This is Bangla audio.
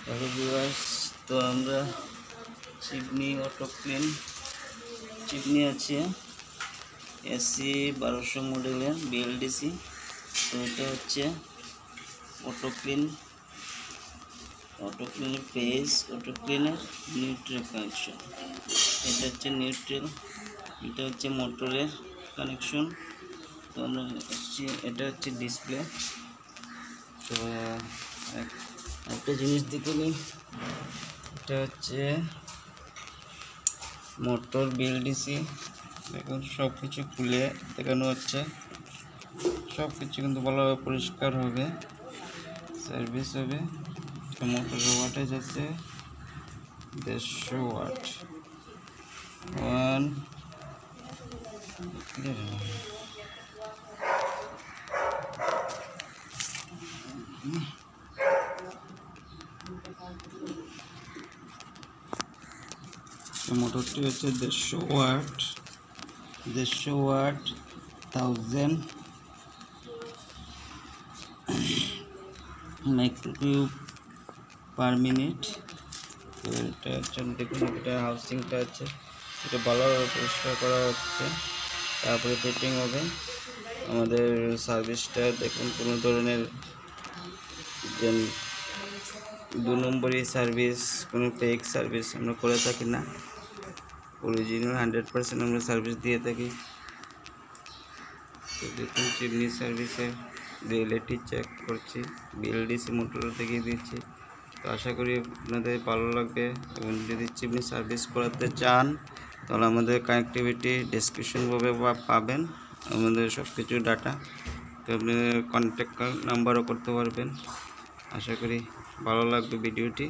হ্যালো ভিউয়ার্স, তো আমরা চিমনি অটো ক্লিন চিমনি আছে এসি 1200 মডেলের বিএলডিসি। তো এটা হচ্ছে অটো ক্লিনের পেজ, অটো ক্লিনের নিউট্রাল কানেকশন। এটা হচ্ছে নিউট্রাল, এটা হচ্ছে মোটরের কানেকশন। তো আমরা এটা হচ্ছে ডিসপ্লে। তো একটা জিনিস দেখে নিই, এটা হচ্ছে মোটর বিএলডিসি। দেখুন সব কিছু খুলে দেখানো হচ্ছে, সব কিছু কিন্তু ভালোভাবে পরিষ্কার হবে, সার্ভিস হবে। মোটরের ওয়াটেজ আছে 150 ওয়াট। মোটরটি হচ্ছে 150 ওয়াট 1000 মাইক্রোকিউব পার মিনিট। তো এটা হচ্ছে দেখুন, এটা হাউসিংটা আছে, এটা ভালোভাবে পরিষ্কার করা হচ্ছে, তারপরে ফিটিং হবে। আমাদের সার্ভিসটা দেখুন, কোনো ধরনের যে 2 নম্বরই সার্ভিস, কোনো ফেক সার্ভিস আমরা করে থাকি না। অরিজিনাল 100% আমরা সার্ভিস দিয়ে থাকি। তো দেখুন, চিমনি সার্ভিসের রিয়েলিটি চেক করছি, বিএলডিসি মোটর দেখিয়ে দিচ্ছি। তো আশা করি আপনাদের ভালো লাগবে, এবং যদি চিমনি সার্ভিস করাতে চান তাহলে আমাদের কানেক্টিভিটি ডেসক্রিপশনভাবে পাবেন আমাদের সব কিছু ডাটা। তো আপনি কন্ট্যাক্ট নাম্বারও করতে পারবেন। আশা করি ভালো লাগবে ভিডিওটি।